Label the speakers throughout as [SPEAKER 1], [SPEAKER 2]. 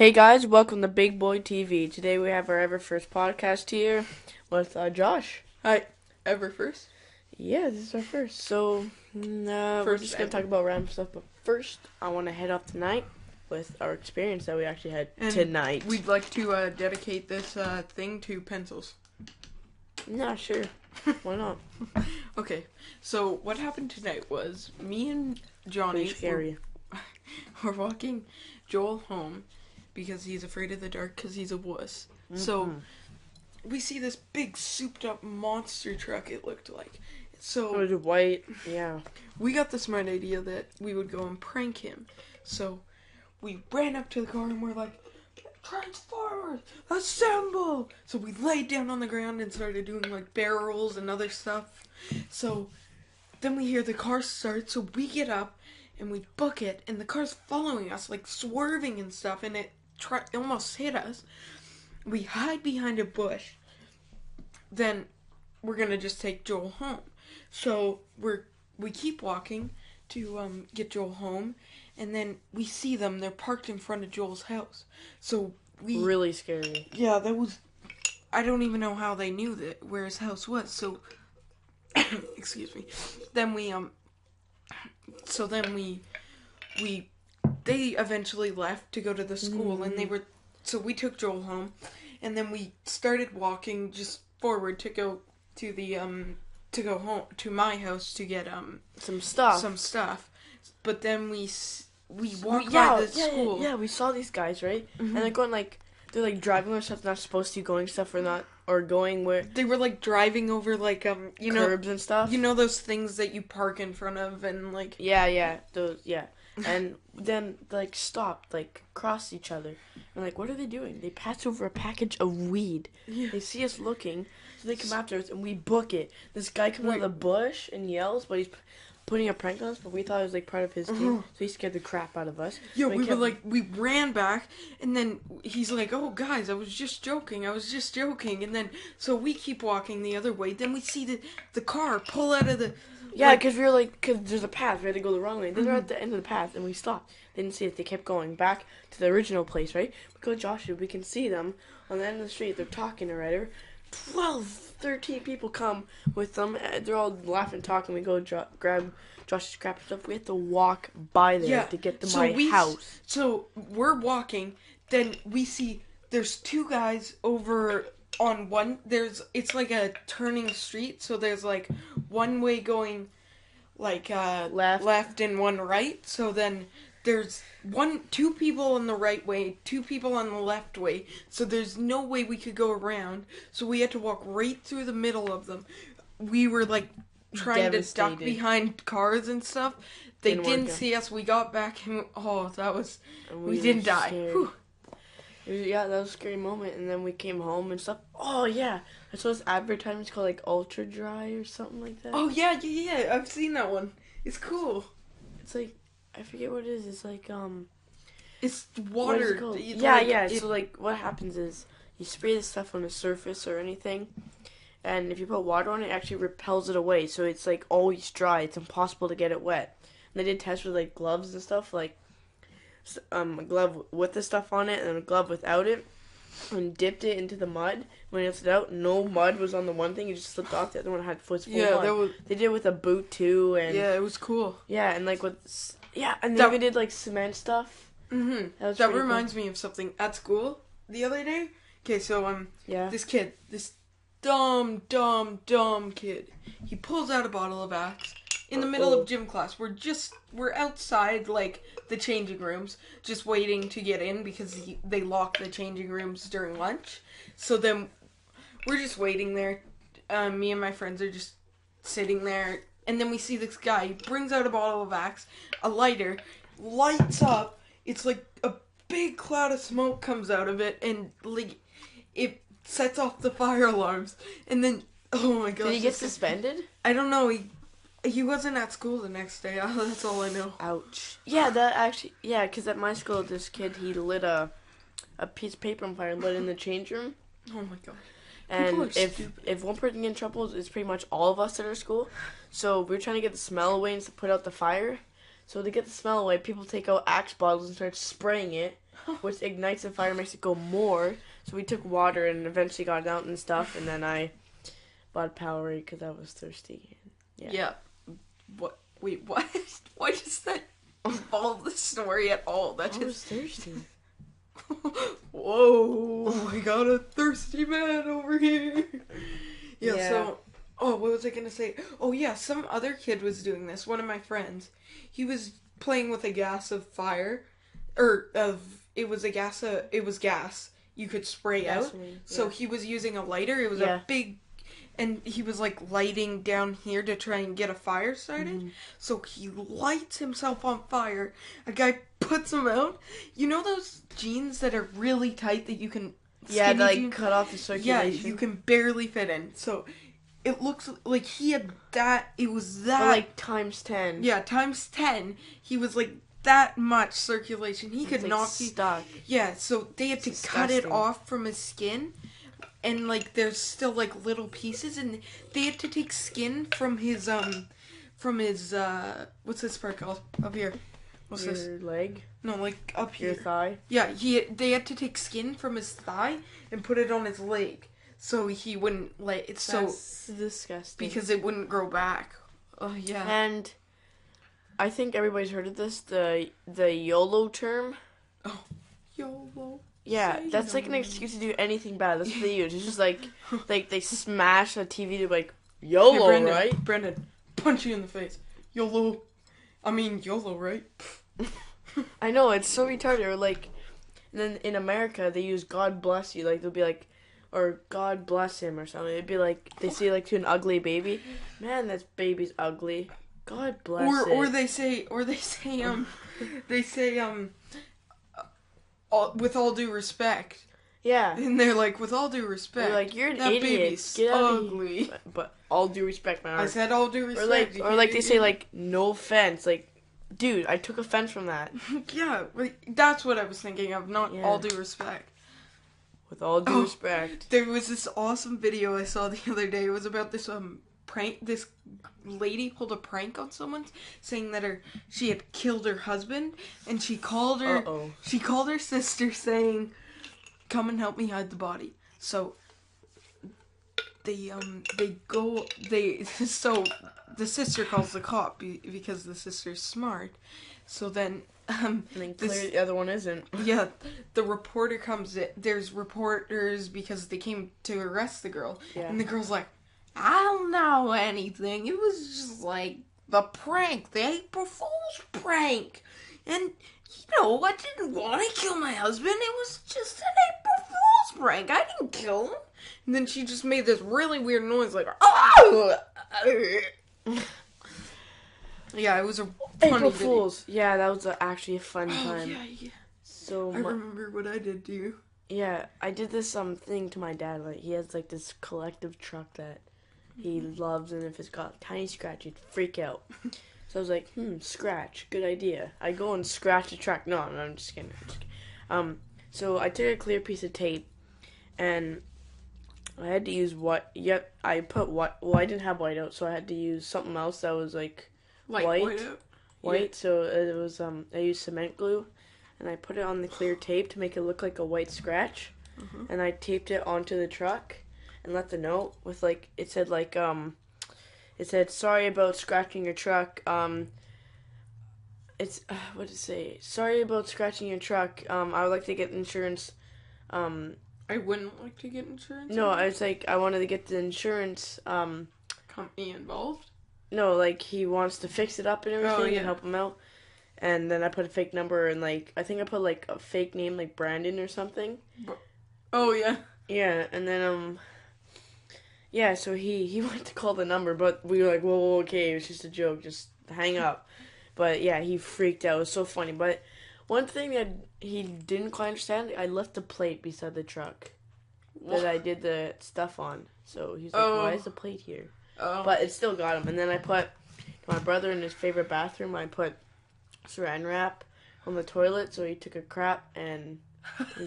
[SPEAKER 1] Hey guys, welcome to Big Boy TV. Today we have our ever first podcast here with Josh.
[SPEAKER 2] Hi, ever first?
[SPEAKER 1] Yeah, this is our first. So we're
[SPEAKER 2] First
[SPEAKER 1] just gonna
[SPEAKER 2] ever.
[SPEAKER 1] talk about random stuff. But first, I want to head off tonight with our experience that we actually had
[SPEAKER 2] And
[SPEAKER 1] tonight.
[SPEAKER 2] We'd like to dedicate this thing to pencils.
[SPEAKER 1] Nah, sure. Why not?
[SPEAKER 2] Okay, so what happened tonight was me and
[SPEAKER 1] Pretty
[SPEAKER 2] Johnny
[SPEAKER 1] scary.
[SPEAKER 2] were walking Joel home because he's afraid of the dark because he's a wuss. So we see this big souped up monster truck, it looked like.
[SPEAKER 1] It
[SPEAKER 2] So
[SPEAKER 1] was white. Yeah.
[SPEAKER 2] we got the smart idea that we would go and prank him. So we ran up to the car and we're like, Transformers, assemble! So we laid down on the ground and started doing like barrels and other stuff. So then we hear the car start, so we get up and we book it, and the car's following us, like swerving and stuff, and it almost hit us. We hide behind a bush. Then we're gonna just take Joel home. So we keep walking to get Joel home, and then we see them. They're parked in front of Joel's house. So we
[SPEAKER 1] Really scary.
[SPEAKER 2] yeah, that was. I don't even know how they knew that where his house was. So excuse me. Then we So then we they eventually left to go to the school, and they were. So we took Joel home, and then we started walking just forward to go to the to go home to my house to get
[SPEAKER 1] Some stuff.
[SPEAKER 2] some stuff. But then we walked by the school.
[SPEAKER 1] Yeah, we saw these guys, right? And they're going they're like driving where stuff's not supposed to, going stuff or not, or going where
[SPEAKER 2] They were like driving over like
[SPEAKER 1] curbs and stuff.
[SPEAKER 2] you know those things that you park in front of and like
[SPEAKER 1] Yeah. And then like stopped, like crossed each other. And like, what are they doing? They pass over a package of weed.
[SPEAKER 2] Yeah.
[SPEAKER 1] They see us looking, so they come after us, and we book it. This guy comes out of the bush and yells, but he's putting a prank on us. But we thought it was like part of his team, so he scared the crap out of us.
[SPEAKER 2] Yeah,
[SPEAKER 1] But he
[SPEAKER 2] we were
[SPEAKER 1] kept-
[SPEAKER 2] like, we ran back, and then he's like, oh, guys, I was just joking. And then, so we keep walking the other way. Then we see the car pull out of the...
[SPEAKER 1] Yeah, because we were like, because there's a path, we had to go the wrong way. Then they're at the end of the path, and we stopped. They didn't see it. They kept going back to the original place, right? We go, Joshua, we can see them on the end of the street. They're talking or whatever. 12, 13 people come with them. They're all laughing, talking. We go grab Josh's crap and stuff. We have to walk by there to get to my house.
[SPEAKER 2] So we're walking, then we see there's two guys over on one. It's like a turning street, so there's like one way going like left and one right. So then there's two people on the right way, two people on the left way. So there's no way we could go around. So we had to walk right through the middle of them. We were like trying to duck behind cars and stuff. They didn't see us. We got back and we didn't die. Whew.
[SPEAKER 1] Yeah, that was a scary moment. And then we came home and stuff. Oh yeah, I saw this advertisement called like Ultra Dry or something like that.
[SPEAKER 2] Oh yeah. I've seen that one. It's cool.
[SPEAKER 1] It's like, I forget what it is. It's like
[SPEAKER 2] It's
[SPEAKER 1] what is
[SPEAKER 2] water.
[SPEAKER 1] it called?
[SPEAKER 2] Yeah.
[SPEAKER 1] So like, what happens is you spray this stuff on the surface or anything, and if you put water on it, it actually repels it away. So it's like always dry. It's impossible to get it wet. And they did tests with like gloves and stuff, like a glove with the stuff on it and a glove without it, and dipped it into the mud. When it slid out, no mud was on the one thing. It just slipped off. The other one had full mud. They did it with a boot too, and
[SPEAKER 2] yeah, it was cool.
[SPEAKER 1] Yeah, and like and then we did like cement stuff.
[SPEAKER 2] Mm-hmm. That reminds me of something at school the other day. Okay, so this kid, this dumb kid, he pulls out a bottle of Axe in the middle of gym class. We're outside like the changing rooms, just waiting to get in because they lock the changing rooms during lunch. So then we're just waiting there. Me and my friends are just sitting there, and then we see this guy. He brings out a bottle of Axe, a lighter, lights up. It's like a big cloud of smoke comes out of it, and like it sets off the fire alarms. And then, oh my gosh.
[SPEAKER 1] Did he get suspended?
[SPEAKER 2] I don't know. He wasn't at school the next day. That's all I know.
[SPEAKER 1] Ouch. Yeah, because at my school, this kid, he lit a piece of paper on fire and lit it in the change room.
[SPEAKER 2] Oh my god.
[SPEAKER 1] And if one person gets in trouble, it's pretty much all of us at our school. So we're trying to get the smell away and to put out the fire. So to get the smell away, people take out Axe bottles and start spraying it. which ignites the fire, makes it go more. So we took water and eventually got it out and stuff, and then I bought Powerade because I was thirsty.
[SPEAKER 2] Yeah. What? Wait, what? Why does that involve the story at all?
[SPEAKER 1] I was thirsty.
[SPEAKER 2] Whoa, I got a thirsty man over here. Yeah, so, what was I gonna say? Oh yeah, some other kid was doing this, one of my friends. He was playing with a gas of fire, it was gas you could spray out. So he was using a lighter, it was a big, and he was like lighting down here to try and get a fire started. So he lights himself on fire. A guy puts him out. You know those jeans that are really tight that you can...
[SPEAKER 1] Yeah, they like cut off the circulation.
[SPEAKER 2] Yeah, you can barely fit in. So it looks like he had that. It was that...
[SPEAKER 1] Or like times 10.
[SPEAKER 2] Yeah, times 10. He was like that much circulation. He could
[SPEAKER 1] like
[SPEAKER 2] knock
[SPEAKER 1] stuck.
[SPEAKER 2] Yeah, so they had to cut it off from his skin. And like there's still like little pieces, and they had to take skin from his what's this part called? Up here. What's
[SPEAKER 1] Your
[SPEAKER 2] this?
[SPEAKER 1] leg?
[SPEAKER 2] No, like up here.
[SPEAKER 1] Your thigh?
[SPEAKER 2] Yeah, they had to take skin from his thigh and put it on his leg, so he wouldn't That's so
[SPEAKER 1] disgusting.
[SPEAKER 2] Because it wouldn't grow back. Oh yeah.
[SPEAKER 1] And I think everybody's heard of this, the YOLO term.
[SPEAKER 2] Oh, YOLO.
[SPEAKER 1] Yeah, that's like an excuse to do anything bad. That's what they use. It's just like they smash a TV to like YOLO,
[SPEAKER 2] hey, Brendan,
[SPEAKER 1] right?
[SPEAKER 2] Brendan, punch you in the face. YOLO. I mean YOLO, right?
[SPEAKER 1] I know, it's so retarded. Or like, and then in America they use God bless you. Like they'll be like, or God bless him or something. It'd be like they say like to an ugly baby, man, that baby's ugly. God bless it.
[SPEAKER 2] Or they say with all due respect.
[SPEAKER 1] Yeah.
[SPEAKER 2] And they're like, with all due respect.
[SPEAKER 1] They're like, you're an
[SPEAKER 2] that
[SPEAKER 1] idiot.
[SPEAKER 2] Baby's
[SPEAKER 1] Get
[SPEAKER 2] ugly.
[SPEAKER 1] But all due respect, man.
[SPEAKER 2] I said all due respect.
[SPEAKER 1] Or like they say like, no offense. Like, dude, I took offense from that.
[SPEAKER 2] Yeah, that's what I was thinking of, not all due respect.
[SPEAKER 1] With all due respect.
[SPEAKER 2] There was this awesome video I saw the other day. It was about this prank. This lady pulled a prank on someone, saying that she had killed her husband, and she called her sister saying, "Come and help me hide the body." So so the sister calls the cop because the sister's smart. So then
[SPEAKER 1] and then clearly the other one isn't.
[SPEAKER 2] Yeah, the reporter comes in. There's reporters because they came to arrest the girl. Yeah. And the girl's like, I don't know anything. It was just like the prank, the April Fool's prank. And, you know, I didn't want to kill my husband. It was just an April Fool's prank. I didn't kill him. And then she just made this really weird noise like, oh! Yeah, it was a funny
[SPEAKER 1] April Fools. Yeah, that was actually a fun time.
[SPEAKER 2] Yeah.
[SPEAKER 1] So
[SPEAKER 2] I remember what I did to you.
[SPEAKER 1] Yeah, I did this thing to my dad. Like he has like this collective truck that he loves, and if it's got a tiny scratch, he'd freak out. So I was like, scratch, good idea. I go and scratch the truck. No, I'm just kidding. So I took a clear piece of tape, and I had to use I put white. Well, I didn't have whiteout, so I had to use something else that was like white. Yeah. So it was I used cement glue, and I put it on the clear tape to make it look like a white scratch, and I taped it onto the truck, and left a note with like it said sorry about scratching your truck. It's what did it say? Sorry about scratching your truck. I would like to get insurance.
[SPEAKER 2] I wouldn't like to get insurance.
[SPEAKER 1] No, I was like I wanted to get the insurance
[SPEAKER 2] company involved.
[SPEAKER 1] No, like he wants to fix it up and everything and help him out. And then I put a fake number and like I think I put like a fake name like Brandon or something.
[SPEAKER 2] Oh yeah.
[SPEAKER 1] Yeah, and then so he went to call the number, but we were like, whoa, okay, it was just a joke, just hang up. But yeah, he freaked out. It was so funny. But one thing that he didn't quite understand, I left the plate beside the truck that I did the stuff on. So he's like, why is the plate here? Oh. But it still got him. And then I put my brother in his favorite bathroom. I put saran wrap on the toilet, so he took a crap and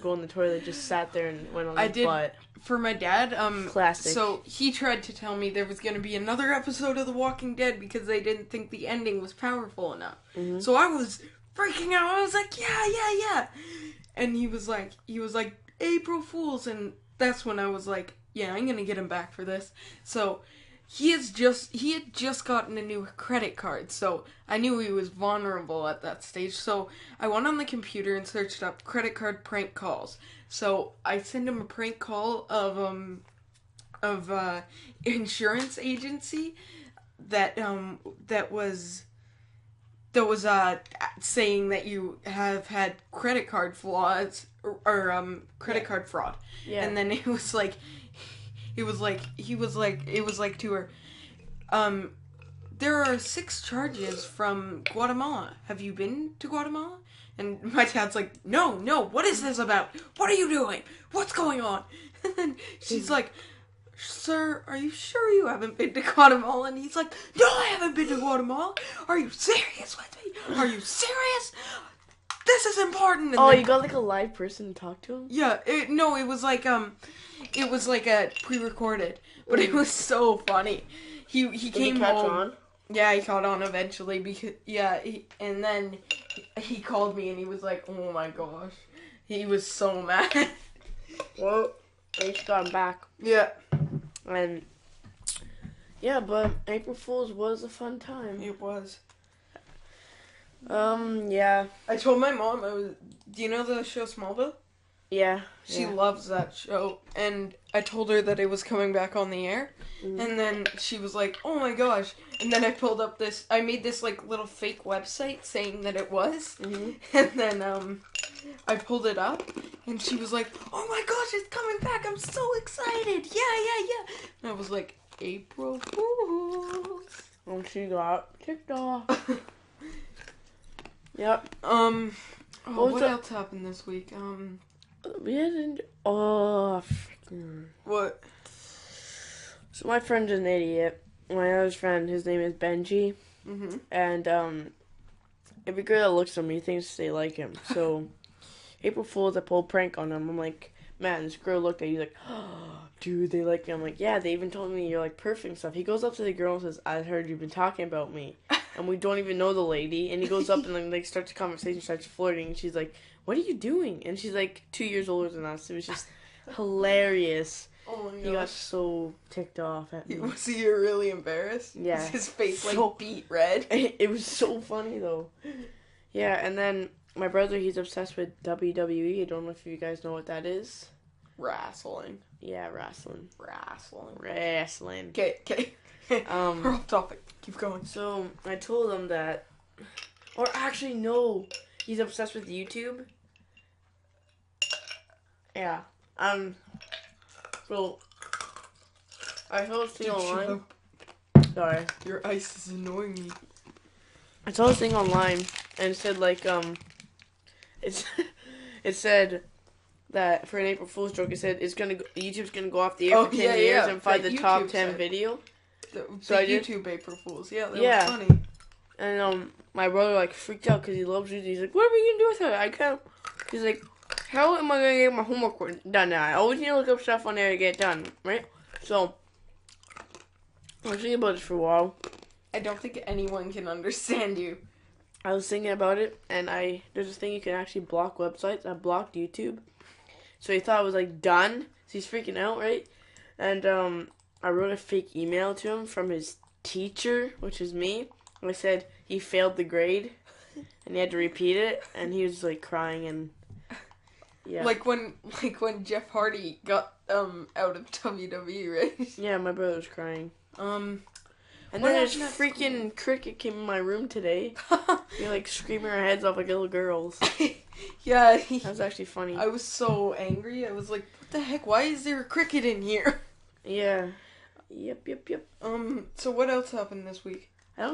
[SPEAKER 1] go in the toilet, just sat there and went on his butt.
[SPEAKER 2] For my dad,
[SPEAKER 1] classic.
[SPEAKER 2] So he tried to tell me there was going to be another episode of The Walking Dead because they didn't think the ending was powerful enough. Mm-hmm. So I was freaking out. I was like, yeah. And he was like, April Fool's, and that's when I was like, yeah, I'm gonna get him back for this. So he had just gotten a new credit card, so I knew he was vulnerable at that stage. So I went on the computer and searched up credit card prank calls. So I sent him a prank call of insurance agency that was saying that you have had credit card flaws or credit card fraud. Yeah. And then it was like to her, there are 6 charges from Guatemala. Have you been to Guatemala? And my dad's like, no, what is this about? What are you doing? What's going on? And then she's like, sir, are you sure you haven't been to Guatemala? And he's like, no, I haven't been to Guatemala. Are you serious with me? Are you serious? This is important.
[SPEAKER 1] And you got like a live person to talk to him?
[SPEAKER 2] Yeah, it was like a pre-recorded, but it was so funny. He came home. On? Yeah, he caught on eventually because and then he called me and he was like, oh my gosh, he was so mad.
[SPEAKER 1] Well, at least got him back.
[SPEAKER 2] Yeah.
[SPEAKER 1] And yeah, but April Fool's was a fun time.
[SPEAKER 2] It was.
[SPEAKER 1] Yeah.
[SPEAKER 2] I told my mom do you know the show Smallville?
[SPEAKER 1] Yeah.
[SPEAKER 2] She loves that show, and I told her that it was coming back on the air, and then she was like, oh my gosh, and then I made this like little fake website saying that it was, and then I pulled it up, and she was like, oh my gosh, it's coming back, I'm so excited, yeah, and I was like, April Fools.
[SPEAKER 1] And she got kicked off. Yep.
[SPEAKER 2] What else happened this week?
[SPEAKER 1] We hadn't. Freaking.
[SPEAKER 2] What?
[SPEAKER 1] So my friend's an idiot. My other friend, his name is Benji.
[SPEAKER 2] Mm-hmm.
[SPEAKER 1] And every girl that looks at me thinks they like him. So April Fool's, I pulled a prank on him. I'm like, man, this girl looked at you. He's like, oh, dude, they like me. I'm like, yeah, they even told me you're like perfect and stuff. He goes up to the girl and says, I heard you've been talking about me. And we don't even know the lady. And he goes up and like starts a conversation, starts flirting. And she's like, what are you doing? And she's like 2 years older than us. It was just hilarious.
[SPEAKER 2] Oh my gosh.
[SPEAKER 1] He got so ticked off at me.
[SPEAKER 2] Was he really embarrassed?
[SPEAKER 1] Yeah.
[SPEAKER 2] His face like beet red.
[SPEAKER 1] It was so funny though. Yeah, and then my brother, he's obsessed with WWE. I don't know if you guys know what that is.
[SPEAKER 2] Wrestling.
[SPEAKER 1] Yeah, wrestling.
[SPEAKER 2] Wrestling. Okay. We're off topic. Keep going.
[SPEAKER 1] So I told him that, or actually no, he's obsessed with YouTube. Yeah. So I saw this thing online. Sorry.
[SPEAKER 2] Your ice is annoying me.
[SPEAKER 1] I saw this thing online and it said like it said that for an April Fool's joke, it said YouTube's gonna go off the air for 10 years and find the top 10 video.
[SPEAKER 2] So YouTube April Fools, that was funny.
[SPEAKER 1] And my brother like freaked out because he loves YouTube. He's like, "What are we gonna do with it? I can't." He's like, "How am I gonna get my homework done now? I always need to look up stuff on there to get done, right?" So I was thinking about this for a while.
[SPEAKER 2] I don't think anyone can understand you.
[SPEAKER 1] I was thinking about it, and there's this thing you can actually block websites. I blocked YouTube, so he thought I was like done. So he's freaking out, right? And I wrote a fake email to him from his teacher, which is me. I said he failed the grade, and he had to repeat it, and he was like crying and yeah.
[SPEAKER 2] Like when Jeff Hardy got out of WWE, right?
[SPEAKER 1] Yeah, my brother was crying. And then this freaking cricket came in my room today. You're like screaming our heads off like little girls.
[SPEAKER 2] Yeah,
[SPEAKER 1] that was actually funny.
[SPEAKER 2] I was so angry. I was like, "What the heck? Why is there a cricket in here?"
[SPEAKER 1] Yeah. Yep.
[SPEAKER 2] So what else happened this week?
[SPEAKER 1] I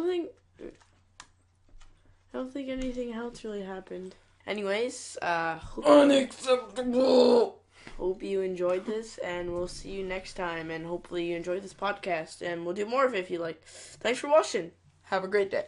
[SPEAKER 1] don't think anything else really happened. Anyways,
[SPEAKER 2] unacceptable.
[SPEAKER 1] Hope you enjoyed this, and we'll see you next time. And hopefully you enjoyed this podcast, and we'll do more of it if you like. Thanks for watching.
[SPEAKER 2] Have a great day.